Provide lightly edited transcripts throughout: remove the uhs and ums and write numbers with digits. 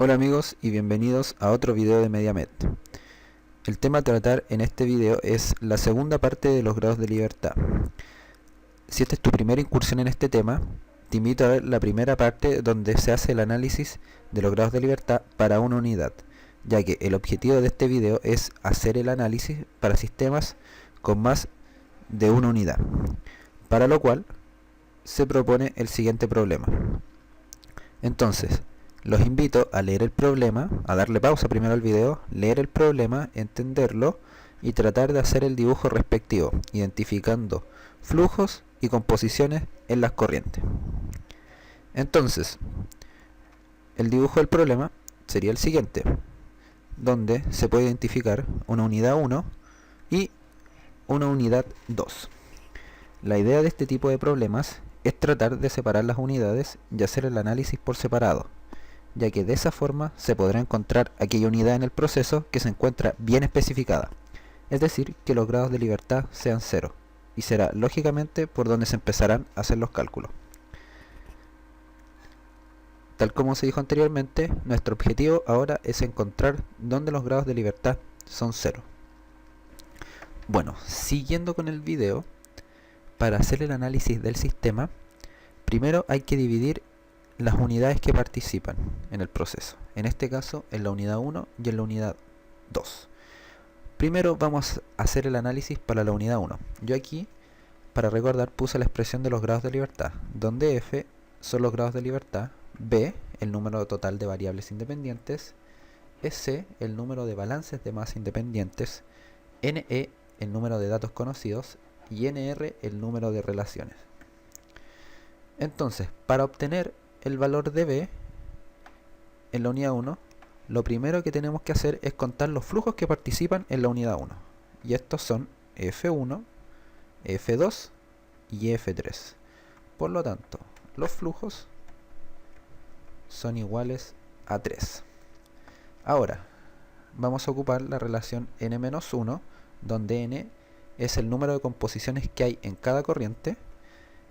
Hola amigos y bienvenidos a otro video de MediaMed. El tema a tratar en este video es la segunda parte de los grados de libertad. Si esta es tu primera incursión en este tema, te invito a ver la primera parte donde se hace el análisis de los grados de libertad para una unidad, ya que el objetivo de este video es hacer el análisis para sistemas con más de una unidad, para lo cual se propone el siguiente problema. Entonces, los invito a leer el problema, a darle pausa primero al video, leer el problema, entenderlo y tratar de hacer el dibujo respectivo, identificando flujos y composiciones en las corrientes. Entonces, el dibujo del problema sería el siguiente, donde se puede identificar una unidad 1 y una unidad 2. La idea de este tipo de problemas es tratar de separar las unidades y hacer el análisis por separado, ya que de esa forma se podrá encontrar aquella unidad en el proceso que se encuentra bien especificada, es decir, que los grados de libertad sean 0, y será lógicamente por donde se empezarán a hacer los cálculos. Tal como se dijo anteriormente, nuestro objetivo ahora es encontrar dónde los grados de libertad son 0. Bueno, siguiendo con el video, para hacer el análisis del sistema, primero hay que dividir las unidades que participan en el proceso, en este caso en la unidad 1 y en la unidad 2. Primero vamos a hacer el análisis para la unidad 1. Yo aquí, para recordar, puse la expresión de los grados de libertad, donde F son los grados de libertad, B el número total de variables independientes, S el número de balances de masa independientes, NE el número de datos conocidos y NR el número de relaciones. Entonces, para obtener el valor de B en la unidad 1, lo primero que tenemos que hacer es contar los flujos que participan en la unidad 1. Y estos son F1, F2 y F3. Por lo tanto, los flujos son iguales a 3. Ahora, vamos a ocupar la relación n-1, donde n es el número de composiciones que hay en cada corriente,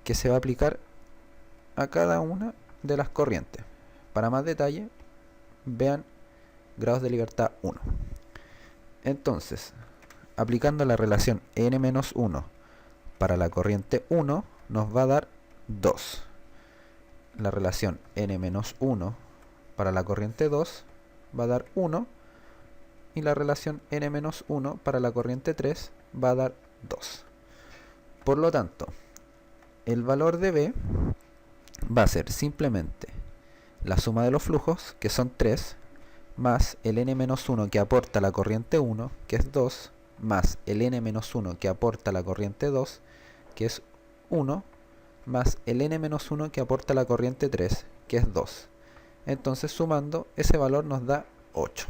que se va a aplicar a cada una de las corrientes. Para más detalle, vean grados de libertad 1. Entonces, aplicando la relación n-1 para la corriente 1, nos va a dar 2. La relación n-1 para la corriente 2 va a dar 1. Y la relación n-1 para la corriente 3 va a dar 2. Por lo tanto, el valor de B va a ser simplemente la suma de los flujos, que son 3, más el n-1 que aporta la corriente 1, que es 2, más el n-1 que aporta la corriente 2, que es 1, más el n-1 que aporta la corriente 3, que es 2. Entonces, sumando, ese valor nos da 8.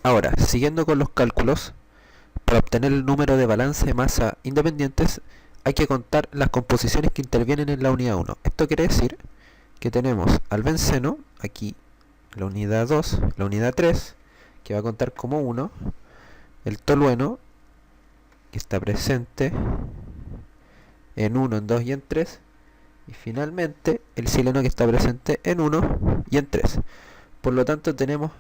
Ahora, siguiendo con los cálculos, para obtener el número de balance de masa independientes, hay que contar las composiciones que intervienen en la unidad 1. Esto quiere decir que tenemos al benceno, aquí la unidad 2, la unidad 3, que va a contar como 1, el tolueno, que está presente en 1, en 2 y en 3, y finalmente el sileno, que está presente en 1 y en 3. Por lo tanto, tenemos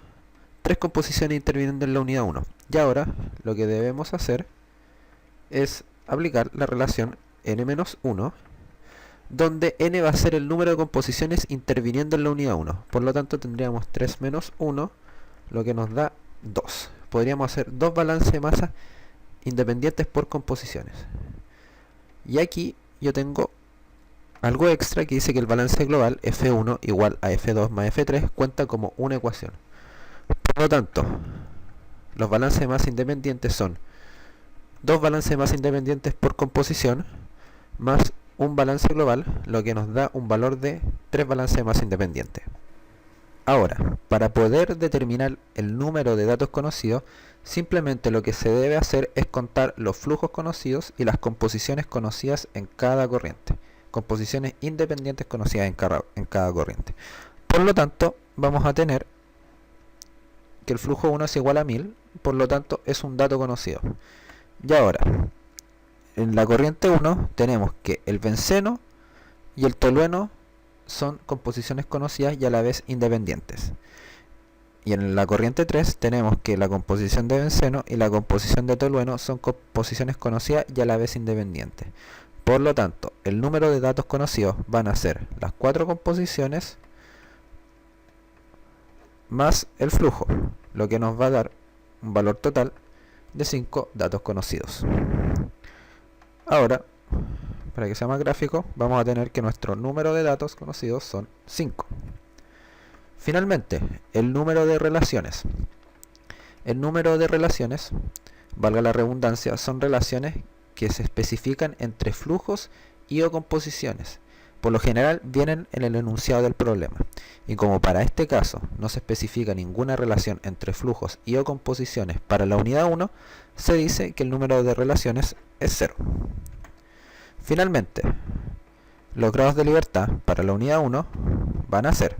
3 composiciones interviniendo en la unidad 1. Y ahora lo que debemos hacer es aplicar la relación n-1, donde n va a ser el número de composiciones interviniendo en la unidad 1. Por lo tanto, tendríamos 3 menos 1, lo que nos da 2. Podríamos hacer 2 balances de masa independientes por composiciones. Y aquí yo tengo algo extra que dice que el balance global F1 igual a F2 más F3 cuenta como una ecuación. Por lo tanto, los balances de masa independientes son 2 balances de masa independientes por composición más un balance global, lo que nos da un valor de 3 balances de masa independientes. Ahora, para poder determinar el número de datos conocidos, simplemente lo que se debe hacer es contar los flujos conocidos y las composiciones conocidas en cada corriente. Composiciones independientes conocidas en cada corriente. Por lo tanto, vamos a tener que el flujo 1 es igual a 1000, por lo tanto es un dato conocido. Y ahora, en la corriente 1 tenemos que el benceno y el tolueno son composiciones conocidas y a la vez independientes. Y en la corriente 3 tenemos que la composición de benceno y la composición de tolueno son composiciones conocidas y a la vez independientes. Por lo tanto, el número de datos conocidos van a ser las 4 composiciones más el flujo, lo que nos va a dar un valor total de 5 datos conocidos. Ahora, para que sea más gráfico, vamos a tener que nuestro número de datos conocidos son 5. Finalmente, el número de relaciones. El número de relaciones, valga la redundancia, son relaciones que se especifican entre flujos y o composiciones. Por lo general vienen en el enunciado del problema. Y como para este caso no se especifica ninguna relación entre flujos y o composiciones para la unidad 1, se dice que el número de relaciones es 0. Finalmente, los grados de libertad para la unidad 1 van a ser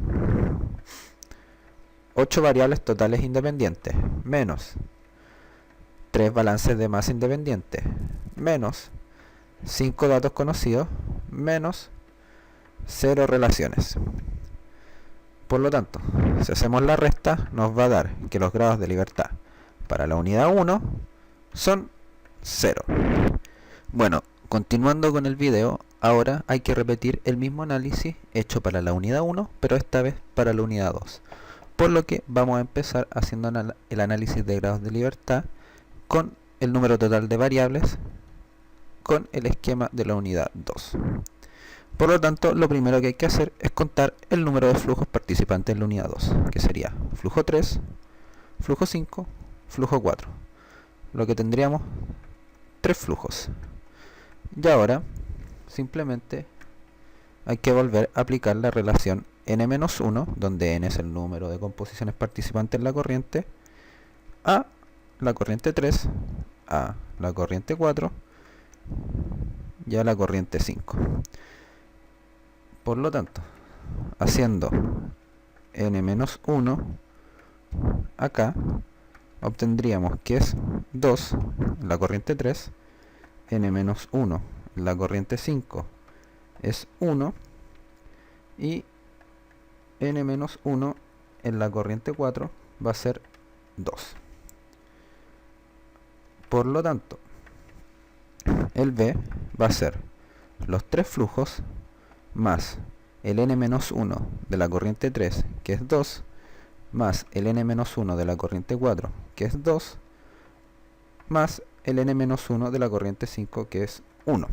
8 variables totales independientes, menos 3 balances de masa independientes, menos 5 datos conocidos, menos 0 relaciones. Por lo tanto, si hacemos la resta, nos va a dar que los grados de libertad para la unidad 1 son 0. Bueno, continuando con el video, ahora hay que repetir el mismo análisis hecho para la unidad 1, pero esta vez para la unidad 2. Por lo que vamos a empezar haciendo el análisis de grados de libertad con el número total de variables con el esquema de la unidad 2. Por lo tanto, lo primero que hay que hacer es contar el número de flujos participantes en la unidad 2, que sería flujo 3, flujo 5, flujo 4. Lo que tendríamos 3 flujos. Y ahora, simplemente hay que volver a aplicar la relación n-1, donde n es el número de composiciones participantes en la corriente, a la corriente 3, a la corriente 4 y a la corriente 5. Por lo tanto, haciendo n-1 acá, obtendríamos que es 2 en la corriente 3, n-1 en la corriente 5 es 1 y n-1 en la corriente 4 va a ser 2. Por lo tanto, el B va a ser los 3 flujos más el n-1 de la corriente 3, que es 2, más el n-1 de la corriente 4, que es 2, más el n-1 de la corriente 5, que es 1,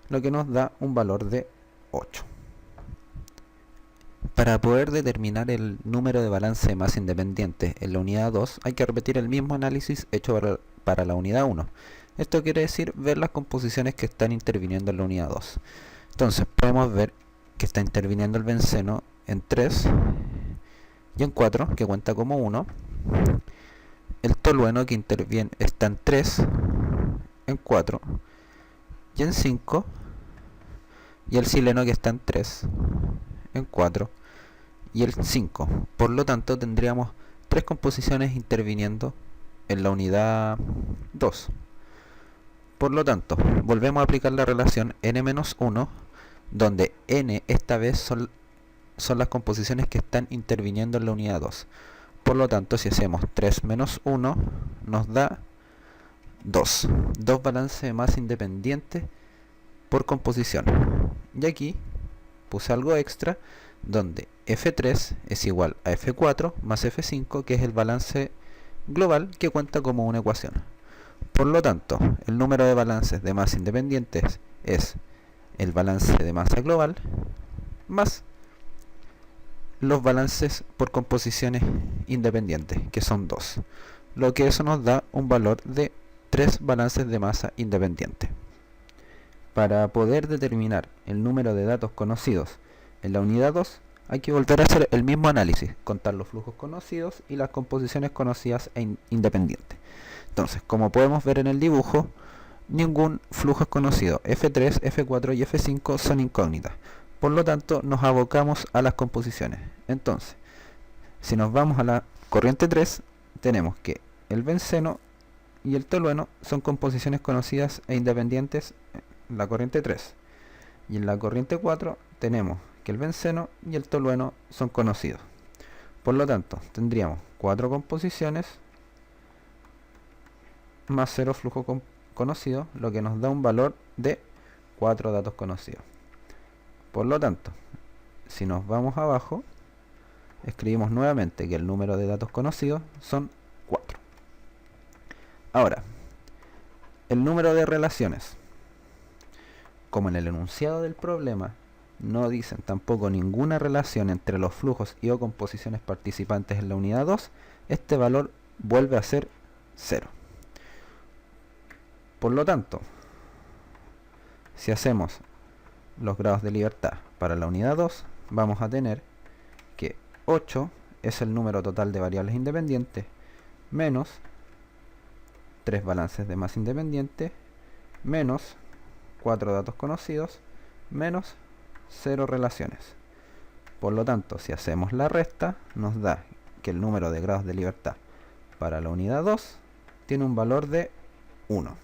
lo que nos da un valor de 8. Para poder determinar el número de balance de masa independientes en la unidad 2, hay que repetir el mismo análisis hecho para la unidad 1. Esto quiere decir ver las composiciones que están interviniendo en la unidad 2. Entonces podemos ver que está interviniendo el benceno en 3 y en 4, que cuenta como 1. El tolueno que interviene está en 3, en 4 y en 5. Y el sileno que está en 3, en 4 y el 5. Por lo tanto tendríamos 3 composiciones interviniendo en la unidad 2. Por lo tanto, volvemos a aplicar la relación n-1, donde n esta vez son las composiciones que están interviniendo en la unidad 2. Por lo tanto, si hacemos 3 menos 1, nos da 2. 2 balances de masa independientes por composición. Y aquí puse algo extra, donde F3 es igual a F4 más F5, que es el balance global que cuenta como una ecuación. Por lo tanto, el número de balances de masa independientes es el balance de masa global más los balances por composiciones independientes, que son 2, lo que eso nos da un valor de 3 balances de masa independientes. Para poder determinar el número de datos conocidos en la unidad 2, hay que volver a hacer el mismo análisis, contar los flujos conocidos y las composiciones conocidas e independientes. Entonces, como podemos ver en el dibujo, ningún flujo es conocido. F3, F4 y F5 son incógnitas. Por lo tanto, nos abocamos a las composiciones. Entonces, si nos vamos a la corriente 3, tenemos que el benceno y el tolueno son composiciones conocidas e independientes en la corriente 3. Y en la corriente 4 tenemos que el benceno y el tolueno son conocidos. Por lo tanto, tendríamos 4 composiciones más 0 flujo conocido, lo que nos da un valor de 4 datos conocidos. Por lo tanto, si nos vamos abajo, escribimos nuevamente que el número de datos conocidos son 4. Ahora, el número de relaciones. Como en el enunciado del problema no dicen tampoco ninguna relación entre los flujos y o composiciones participantes en la unidad 2, este valor vuelve a ser 0. Por lo tanto, si hacemos los grados de libertad para la unidad 2, vamos a tener que 8 es el número total de variables independientes menos 3 balances de masa independientes menos 4 datos conocidos menos 0 relaciones. Por lo tanto, si hacemos la resta, nos da que el número de grados de libertad para la unidad 2 tiene un valor de 1.